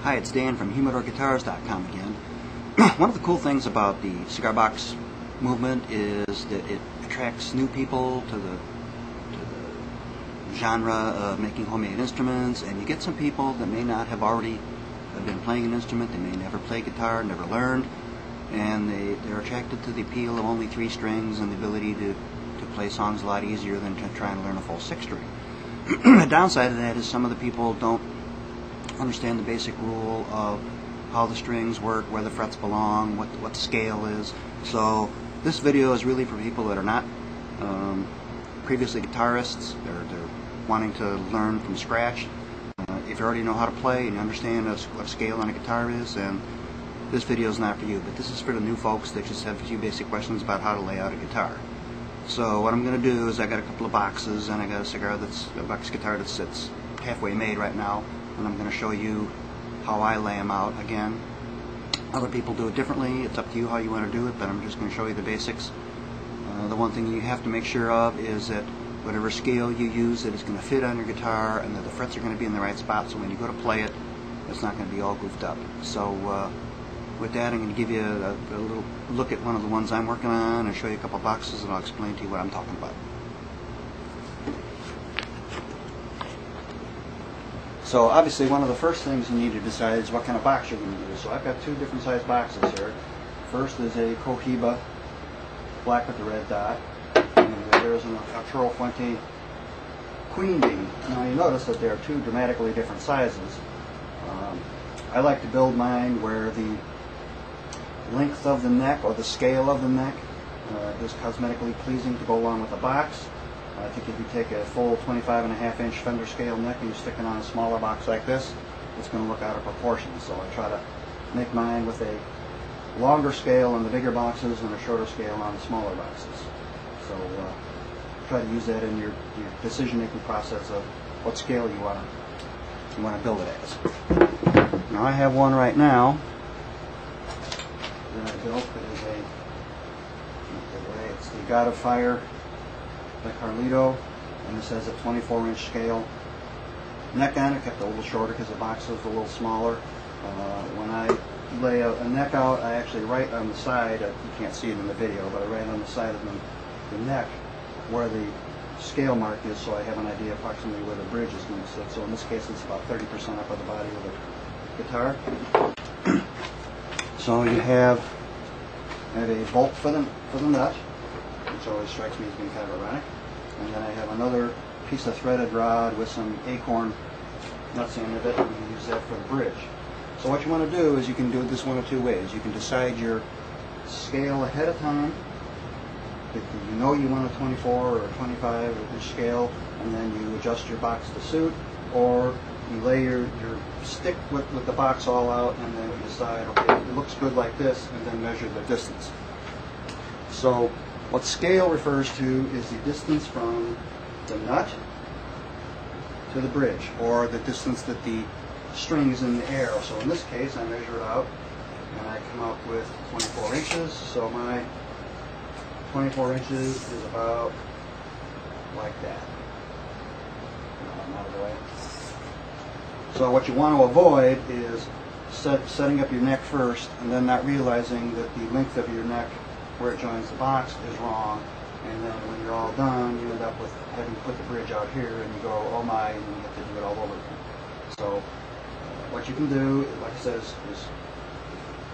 Hi, it's Dan from HumidorGuitars.com again. One of the cool things about the cigar box movement is that it attracts new people to the genre of making homemade instruments, and you get some people that may not have already been playing an instrument. They may never play guitar, never learned, and they're attracted to the appeal of only 3 strings and the ability to play songs a lot easier than trying to learn a full 6 string. The downside of that is some of the people don't understand the basic rule of how the strings work, where the frets belong, what the scale is. So this video is really for people that are not previously guitarists. They're wanting to learn from scratch. If you already know how to play and you understand what a scale on a guitar is, then this video is not for you. But this is for the new folks that just have a few basic questions about how to lay out a guitar. So what I'm going to do is I got a couple of boxes, and I got a box guitar that's halfway made right now, and I'm going to show you how I lay them out. Again, other people do it differently. It's up to you how you want to do it, but I'm just going to show you the basics. The one thing you have to make sure of is that whatever scale you use, that it's going to fit on your guitar, and that the frets are going to be in the right spot, so when you go to play it, it's not going to be all goofed up. So with that, I'm going to give you a little look at one of the ones I'm working on and show you a couple boxes, and I'll explain to you what I'm talking about. So obviously one of the first things you need to decide is what kind of box you're going to use. So I've got 2 different size boxes here. First is a Cohiba, black with the red dot, and there's an Arturo Fuente Queen Bee. Now you notice that there are 2 dramatically different sizes. I like to build mine where the length of the neck, or the scale of the neck, is cosmetically pleasing to go along with the box. I think if you take a full 25.5-inch fender scale neck and you stick it on a smaller box like this, it's going to look out of proportion. So I try to make mine with a longer scale on the bigger boxes and a shorter scale on the smaller boxes. So try to use that in your decision-making process of what scale you want to build it as. Now I have one right now that I built that is it's the God of Fire by Carlito, and this has a 24-inch scale neck on it. Kept it a little shorter because the box was a little smaller. When I lay a neck out, I actually write on the side, you can't see it in the video, but I write on the side of the neck where the scale mark is, so I have an idea approximately where the bridge is going to sit. So in this case it's about 30% up of the body of the guitar. So you have a bolt for the nut, which always strikes me as being kind of ironic. And then I have another piece of threaded rod with some acorn nuts in it, and you use that for the bridge. So what you want to do is you can do this one of 2 ways. You can decide your scale ahead of time. If you know you want a 24 or a 25-inch scale, and then you adjust your box to suit, or you lay your stick with the box all out, and then you decide, okay, it looks good like this, and then measure the distance. So what scale refers to is the distance from the nut to the bridge, or the distance that the string is in the air. So in this case, I measure it out, and I come up with 24 inches. So my 24 inches is about like that. I'm out of the way. So what you want to avoid is setting up your neck first, and then not realizing that the length of your neck where it joins the box is wrong, and then when you're all done, you end up with having to put the bridge out here, and you go, oh my, and you have to do it all over again. So what you can do, like I said, is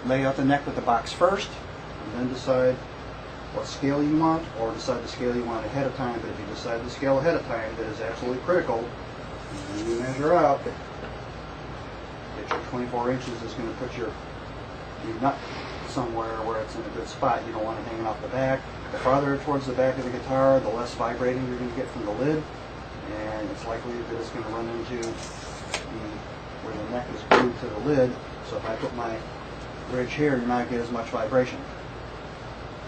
lay out the neck with the box first, and then decide what scale you want, or decide the scale you want ahead of time. But if you decide the scale ahead of time, that is absolutely critical. And then you measure out that your 24 inches is going to put your nut somewhere where it's in a good spot. You don't want it hanging off the back. The farther towards the back of the guitar, the less vibrating you're going to get from the lid, and it's likely that it's going to run into where the neck is glued to the lid. So if I put my bridge here, you're not going to get as much vibration.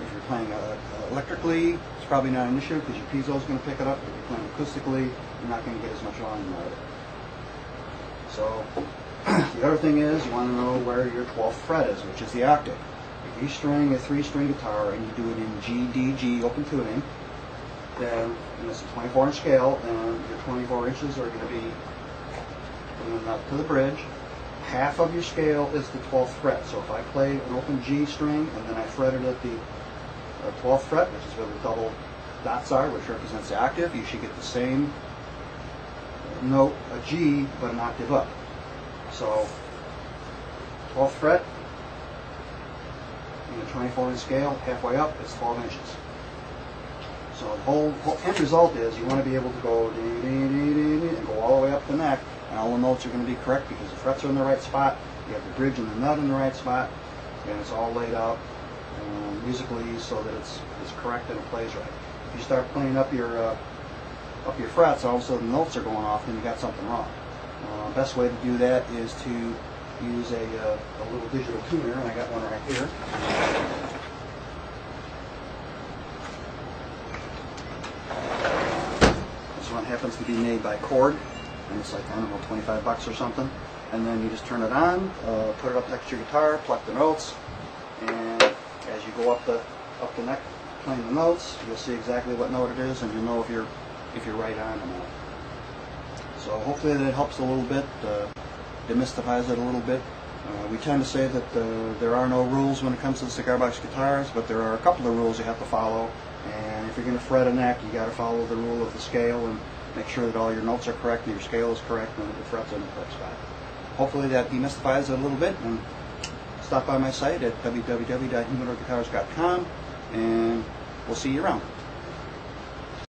If you're playing electrically, it's probably not an issue because your piezo is going to pick it up. If you're playing acoustically, you're not going to get as much volume out of it. So the other thing is you want to know where your 12th fret is, which is the octave. If you string a 3-string guitar and you do it in G, D, G open tuning, then, and it's a 24-inch scale, and your 24 inches are going to be from the nut to the bridge, half of your scale is the 12th fret. So if I play an open G string and then I fret it at the 12th fret, which is where the double dots are, which represents the octave, you should get the same note, a G, but an octave up. So 12th fret in a 24-inch scale, halfway up, it's 12 inches. So the whole end result is you want to be able to go dee, dee, dee, dee, dee, and go all the way up the neck, and all the notes are going to be correct because the frets are in the right spot, you have the bridge and the nut in the right spot, and it's all laid out musically so that it's correct and it plays right. If you start playing up your frets, all of a sudden the notes are going off, and you got something wrong. Best way to do that is to use a little digital tuner, and I got one right here. This one happens to be made by Chord, and it's like, I don't know, 25 bucks or something. And then you just turn it on, put it up next to your guitar, pluck the notes, and as you go up the neck playing the notes, you'll see exactly what note it is, and you'll know if you're right on or not. So hopefully that helps a little bit, demystifies it a little bit. We tend to say that there are no rules when it comes to the cigar box guitars, but there are a couple of rules you have to follow. And if you're going to fret a neck, you got to follow the rule of the scale and make sure that all your notes are correct and your scale is correct and that the frets are in the correct spot. Hopefully that demystifies it a little bit. And stop by my site at www.humidorguitars.com, and we'll see you around.